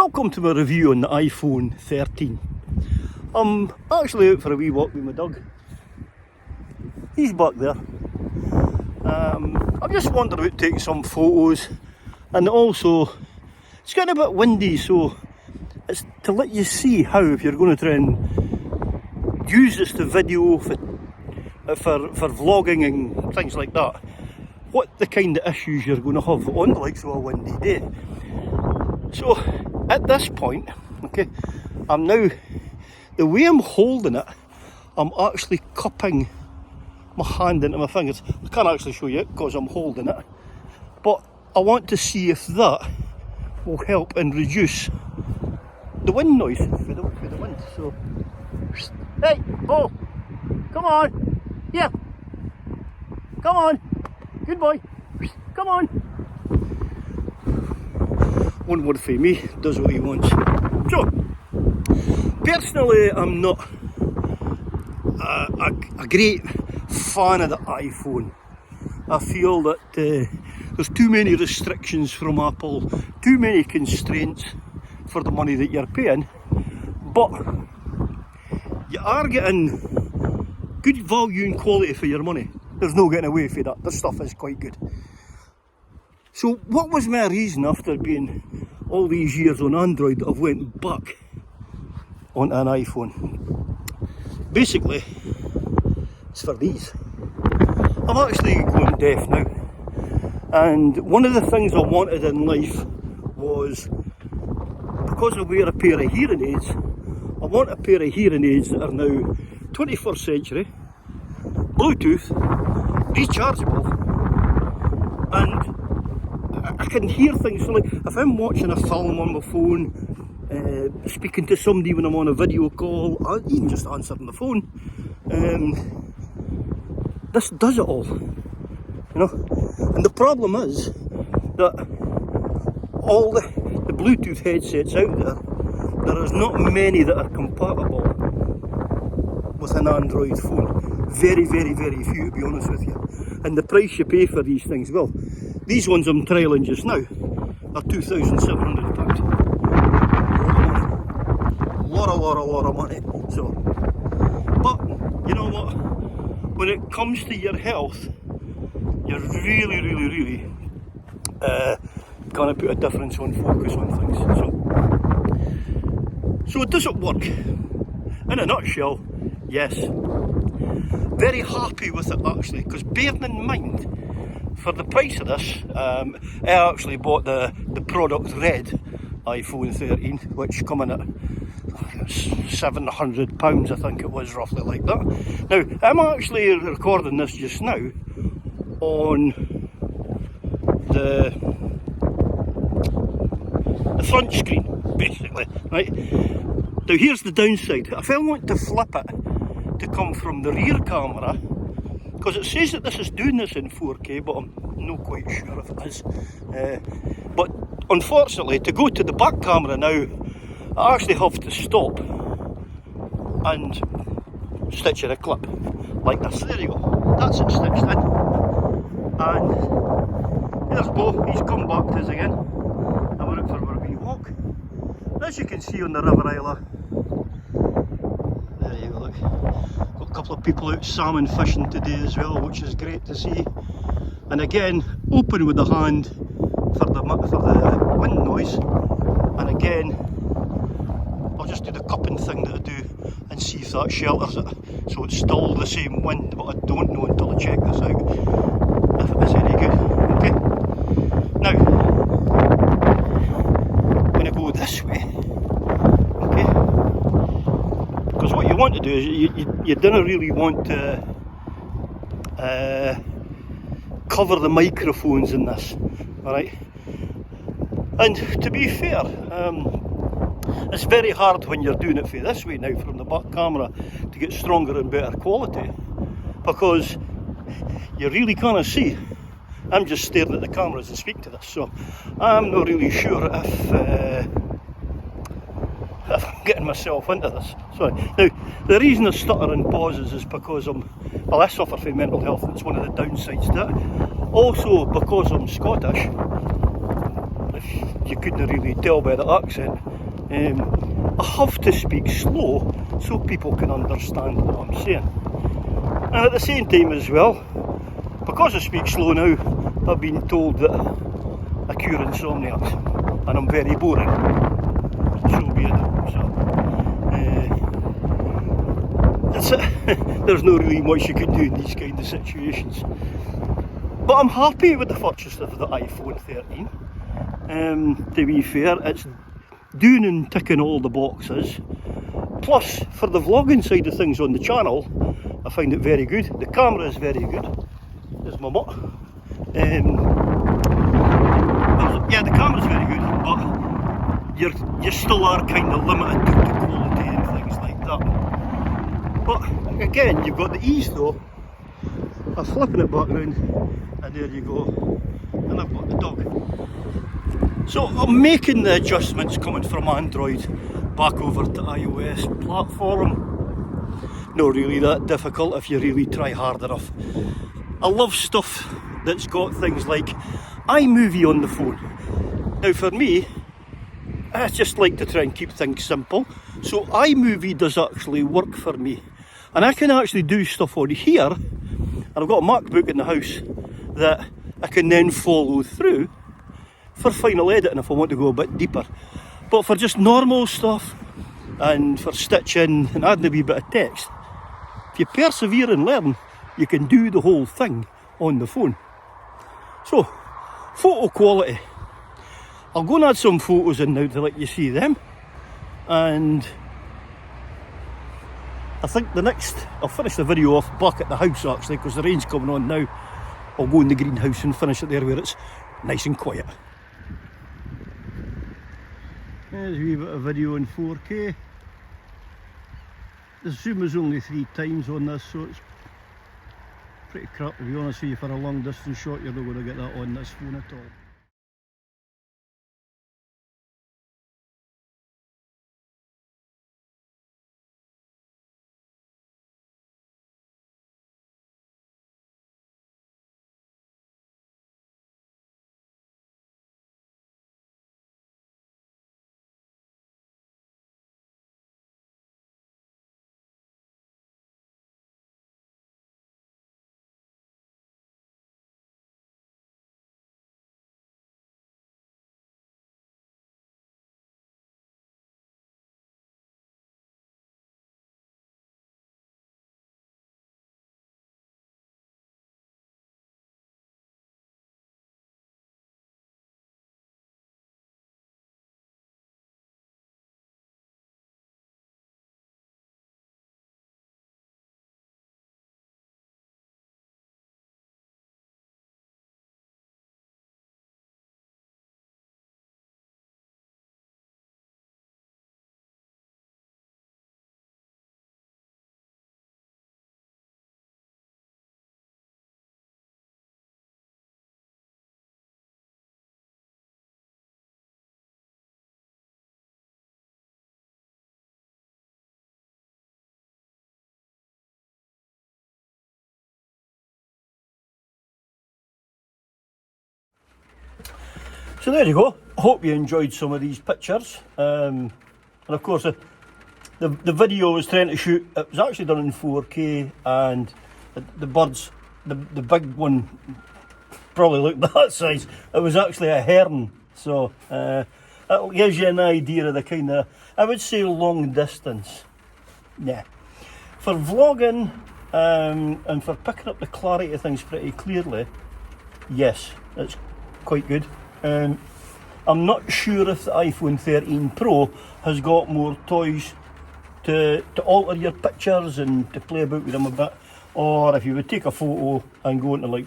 Welcome to my review on the iPhone 13. I'm actually out for a wee walk with my dog. He's back there. I'm just wondering about taking some photos, and also it's getting a bit windy, so it's to let you see how, if you're going to try and use this to video for vlogging and things like that, what the kind of issues you're going to have on the likes of a windy day. So at this point, okay, I'm now, the way I'm holding it, I'm actually cupping my hand into my fingers. I can't actually show you it because I'm holding it, but I want to see if that will help and reduce the wind noise for the wind. So, hey, oh, come on, yeah, come on, good boy, come on. One word for me, does what he wants. So, personally, I'm not a great fan of the iPhone. I feel that there's too many restrictions from Apple, too many constraints for the money that you're paying, but you are getting good value and quality for your money. There's no getting away from that. This stuff is quite good. So what was my reason after being all these years on Android that I've went back onto an iPhone? Basically, it's for these. I'm actually going deaf now, and one of the things I wanted in life was, because I wear a pair of hearing aids, I want a pair of hearing aids that are now 21st century, Bluetooth, rechargeable, and I can hear things. So like if I'm watching a film on my phone, speaking to somebody when I'm on a video call, or even just answering the phone, this does it all, you know. And the problem is that all the Bluetooth headsets out there is not many that are compatible with an Android phone. Very, very, very few, to be honest with you. And the price you pay for these things, well, these ones I'm trialling just now are £2,700. A lot of money. So, but you know what? When it comes to your health, you're really gonna put a difference on focus on things. So does it work? In a nutshell, yes. Very happy with it actually, because bearing in mind, for the price of this, I actually bought the product red iPhone 13, which come in at £700, I think it was, roughly like that. Now, I'm actually recording this just now on the front screen, basically, right? Now, here's the downside. If I want to flip it to come from the rear camera, because it says that this is doing this in 4K, but I'm not quite sure if it is. But unfortunately, to go to the back camera now, I actually have to stop and stitch in a clip like this. There you go. That's it stitched in. And there's Bo. He's come back to us again. And we're out for a wee walk. As you can see on the River Isla, there you go, look. Got a couple of people out salmon fishing today as well, which is great to see. And again, open with the hand for the wind noise. And again, I'll just do the cupping thing that I do and see if that shelters it. So it's still the same wind, but I don't know until I check this out if it is any good. Okay. Now, when I go this way, okay, because what you want to do is you don't really want to cover the microphones in this, alright? And to be fair, it's very hard when you're doing it for this way now from the back camera to get stronger and better quality, because you really can't see. I'm just staring at the camera as I speak to this, so I'm not really sure if I'm getting myself into this. Sorry. Now, the reason I stutter and pauses is because I suffer from mental health. It's one of the downsides to it. Also, because I'm Scottish, if you couldn't really tell by the accent, I have to speak slow so people can understand what I'm saying. And at the same time as well, because I speak slow now, I've been told that I cure insomniacs and I'm very boring. So be it. So, that's it. There's no really much you can do in these kind of situations. But I'm happy with the purchase of the iPhone 13. To be fair, it's doing and ticking all the boxes. Plus, for the vlogging side of things on the channel, I find it very good. The camera is very good. There's my mutt. Yeah, the camera's very good, but you still are kind of limited to quality and things like that. But again, you've got the ease though of flipping it back round, and there you go. And I've got the dog. So I'm making the adjustments coming from Android back over to iOS platform. Not really that difficult if you really try hard enough. I love stuff that's got things like iMovie on the phone. Now for me, I just like to try and keep things simple. So iMovie does actually work for me. And I can actually do stuff on here, and I've got a MacBook in the house that I can then follow through for final editing if I want to go a bit deeper. But for just normal stuff and for stitching and adding a wee bit of text, if you persevere and learn, you can do the whole thing on the phone. So, photo quality. I'll go and add some photos in now to let you see them. And I think I'll finish the video off back at the house actually, because the rain's coming on now. I'll go in the greenhouse and finish it there where it's nice and quiet. There's a wee bit of video in 4K. The zoom is only 3 times on this, so it's pretty crap to be honest with you. For a long distance shot, you're not going to get that on this phone at all. So there you go. Hope you enjoyed some of these pictures. And of course, the video I was trying to shoot, it was actually done in 4K, and the birds, the big one probably looked that size. It was actually a heron. So it gives you an idea of the kind of, I would say, long distance. Yeah. For vlogging and for picking up the clarity of things pretty clearly, yes, it's quite good. I'm not sure if the iPhone 13 Pro has got more toys to alter your pictures and to play about with them a bit, or if you would take a photo and go into like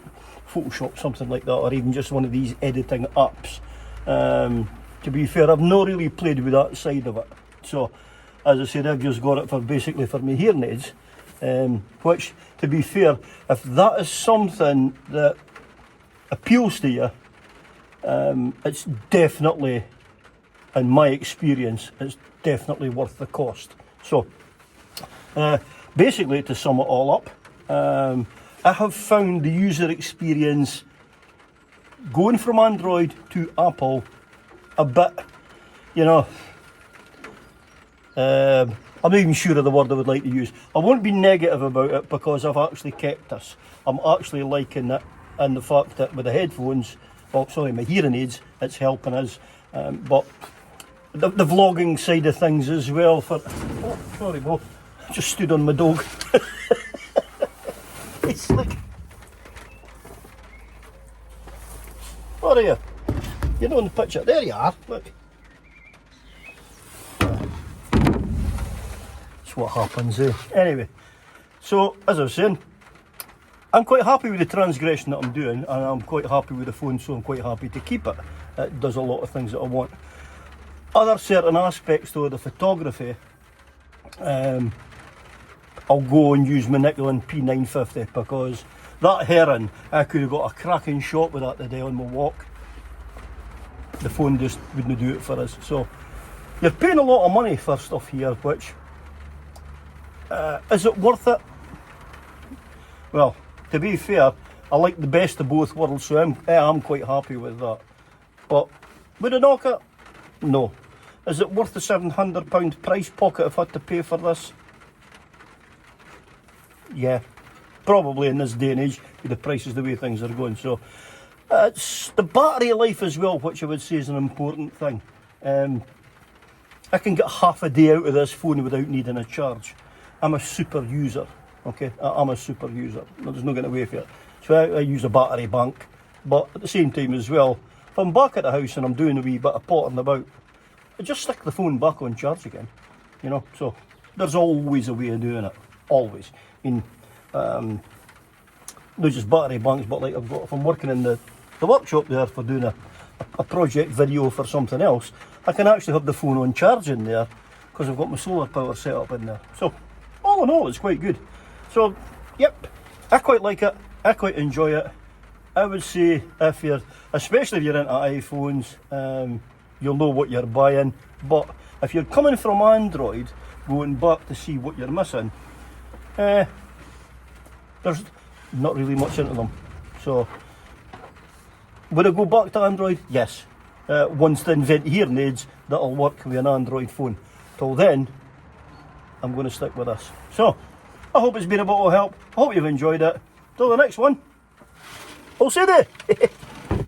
Photoshop, something like that, or even just one of these editing apps. To be fair, I've not really played with that side of it. So, as I said, I've just got it for basically for my hearing aids, which, to be fair, if that is something that appeals to you, it's definitely, in my experience, it's definitely worth the cost. So, basically, to sum it all up, I have found the user experience going from Android to Apple a bit, you know, I'm not even sure of the word I would like to use. I won't be negative about it because I've actually kept this. I'm actually liking it, and the fact that with the headphones, well, sorry, my hearing aids, it's helping us. But the vlogging side of things as well. Oh, sorry, Bo, I just stood on my dog. It's like, where are you? You're not in the picture. There you are. Look. That's what happens, eh? Anyway, so as I was saying, I'm quite happy with the transgression that I'm doing, and I'm quite happy with the phone, so I'm quite happy to keep it. It does a lot of things that I want. Other certain aspects though, the photography, I'll go and use my Nikon P950 because that heron, I could have got a cracking shot with that today on my walk. The phone just wouldn't do it for us. So you're paying a lot of money for stuff here, which is it worth it? Well, to be fair, I like the best of both worlds, so I'm quite happy with that. But would I knock it? No. Is it worth the £700 price pocket I've had to pay for this? Yeah, probably in this day and age with the prices the way things are going. So it's the battery life as well, which I would say is an important thing. I can get half a day out of this phone without needing a charge. I'm a super user, okay? I'm a super user. There's no getting away from it. So I use a battery bank, but at the same time as well, if I'm back at the house and I'm doing a wee bit of pottering about, I just stick the phone back on charge again, you know? So there's always a way of doing it, always. I mean, not just battery banks, but like if I'm working in the workshop there for doing a project video for something else, I can actually have the phone on charge in there because I've got my solar power set up in there. So all in all, it's quite good. So yep, I quite like it. I quite enjoy it. I would say especially if you're into iPhones, you'll know what you're buying. But if you're coming from Android, going back to see what you're missing, there's not really much into them. So would I go back to Android? Yes. Once they invent hearing aids that'll work with an Android phone. Till then, I'm going to stick with this. So I hope it's been a bit of help. I hope you've enjoyed it. Till the next one, I'll see you.